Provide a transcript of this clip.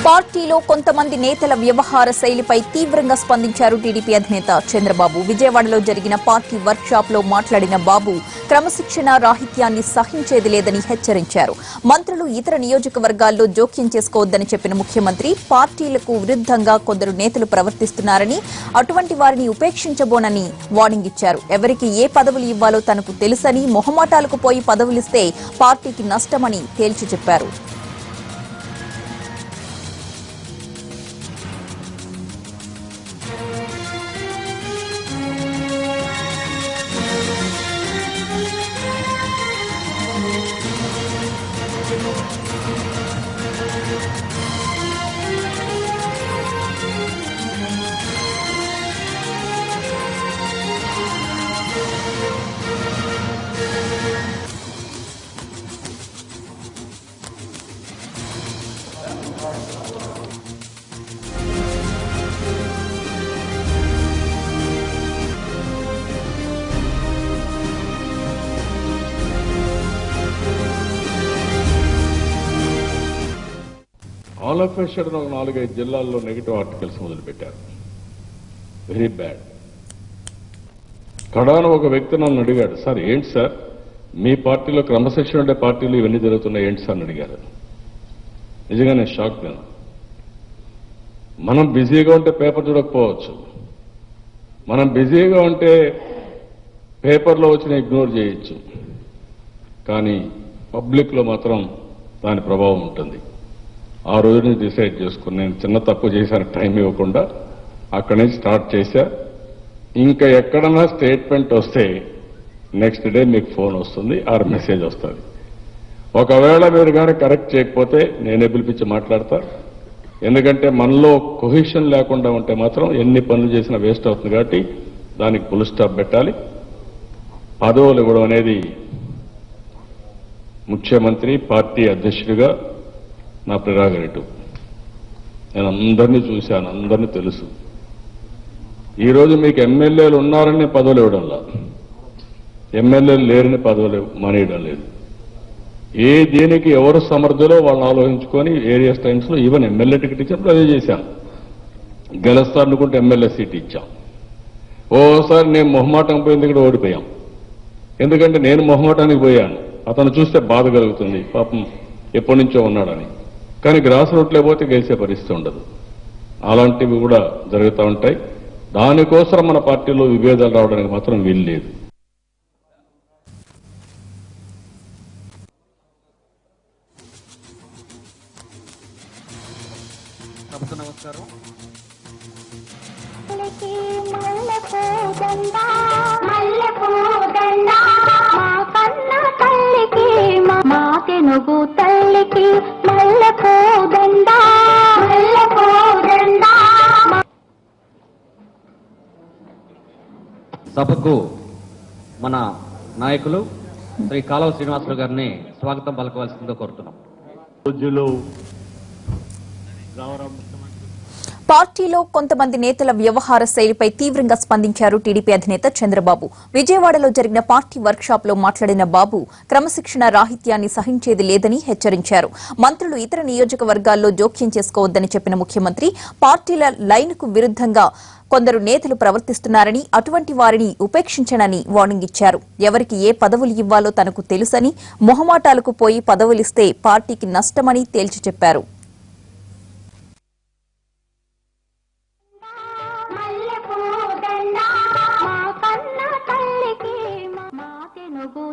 పార్టీలో కొంతమంది నేతల వ్యవహార శైలిపై తీవ్రంగా స్పందించారు టీడీపీ అధినేత చంద్రబాబు. విజయవాడలో జరిగిన పార్టీ వర్క్షాప్ లో మాట్లాడిన బాబు క్రమశిక్షణ రాహిత్యాన్ని సహించేది లేదని హెచ్చరించారు. మంత్రులు ఇతర నియోజకవర్గాల్లో జోక్యం చేసుకోవద్దని చెప్పిన ముఖ్యమంత్రి పార్టీలకు విరుద్ధంగా కొందరు నేతలు ప్రవర్తిస్తున్నారని, అటువంటి వారిని ఉపేక్షించబోనని వార్నింగ్ ఇచ్చారు. ఎవరికి ఏ పదవులు ఇవ్వాలో తనకు తెలుసని, మొహమాటాలకు పోయి పదవులిస్తే పార్టీకి నష్టమని తేల్చి చెప్పారు. ఆల్ ఆఫ్ ఎ సడన్ ఒక 4-5 జిల్లాల్లో నెగిటివ్ ఆర్టికల్స్ మొదలుపెట్టారు. Very bad. కడాన ఒక వ్యక్తి నన్ను అడిగాడు, సార్ ఏంటి సార్ మీ పార్టీలో క్రమశిక్షణ ఉండే పార్టీలు ఇవన్నీ జరుగుతున్నాయి ఏంటి సార్ అని అడిగారు. నిజంగా నేను షాక్ నేను. మనం బిజీగా ఉంటే పేపర్ చూడకపోవచ్చు, మనం బిజీగా ఉంటే పేపర్లో వచ్చిన ఇగ్నోర్ చేయొచ్చు, కానీ పబ్లిక్లో మాత్రం దాని ప్రభావం ఉంటుంది. ఆ రోజుని డిసైడ్ చేసుకుని నేను చిన్న తప్పు చేశాను, టైం ఇవ్వకుండా అక్కడి నుంచి స్టార్ట్ చేశా. ఇంకా ఎక్కడన్నా స్టేట్మెంట్ వస్తే నెక్స్ట్ డే మీకు ఫోన్ వస్తుంది ఆర్ మెసేజ్ వస్తుంది. ఒకవేళ మీరు కానీ కరెక్ట్ చేయకపోతే నేనే పిలిపించి మాట్లాడతా. ఎందుకంటే మనలో కొహిషన్ లేకుండా ఉంటే మాత్రం ఎన్ని పనులు చేసినా వేస్ట్ అవుతుంది. కాబట్టి దానికి ఫుల్ స్టాప్ పెట్టాలి. పదవులు ఇవ్వడం అనేది ముఖ్యమంత్రి పార్టీ అధ్యక్షుడిగా నా ప్రెరాగరేటివ్. నేను అందరినీ చూశాను, అందరినీ తెలుసు. ఈరోజు మీకు ఎమ్మెల్యేలు ఉన్నారని పదవులు ఇవ్వడంలా, ఎమ్మెల్యేలు లేరని పదవులు మానేయడం లేదు. ఏ దేనికి ఎవరు సమర్థులో వాళ్ళని ఆలోచించుకొని ఏరియాస్ టైమ్స్లో ఈవెన్ ఎమ్మెల్యే టికెట్ ఇచ్చినప్పుడు అదే చేశాం. గెలుస్తా అనుకుంటే ఎమ్మెల్యే సీట్ ఇచ్చాం. ఓసారి నేను మొహమాటం పోయింది కూడా ఓడిపోయాం. ఎందుకంటే నేను మొహమాటానికి పోయాను, అతను చూస్తే బాధ కలుగుతుంది, పాపం ఎప్పటి నుంచో ఉన్నాడని. కానీ గ్రాస్ రూట్లో పోతే గెలిచే పరిస్థితి ఉండదు. అలాంటివి కూడా జరుగుతూ ఉంటాయి. దానికోసం మన పార్టీలో విభేదాలు రావడానికి మాత్రం వీలు లేదు. నమస్కారం. సభకు మన నాయకులు శ్రీ కాలువ శ్రీనివాసరావు గారిని స్వాగతం పలకవలసిందిగా కోరుతున్నాం. పార్టీలో కొంతమంది నేతల వ్యవహార శైలిపై తీవ్రంగా స్పందించారు టీడీపీ అధినేత చంద్రబాబు. విజయవాడలో జరిగిన పార్టీ వర్క్షాప్ లో మాట్లాడిన బాబు క్రమశిక్షణ రాహిత్యాన్ని సహించేది లేదని హెచ్చరించారు. మంత్రులు ఇతర నియోజకవర్గాల్లో జోక్యం చేసుకోవద్దని చెప్పిన ముఖ్యమంత్రి పార్టీల లైన్కు విరుద్ధంగా కొందరు నేతలు ప్రవర్తిస్తున్నారని, అటువంటి వారిని ఉపేక్షించనని వార్నింగ్ ఇచ్చారు. ఎవరికి ఏ పదవులు ఇవ్వాలో తనకు తెలుసని, మొహమాటాలకు పోయి పదవులిస్తే పార్టీకి నష్టమని తేల్చి చెప్పారు. మా కన్న తల్లికి మా తెనుగు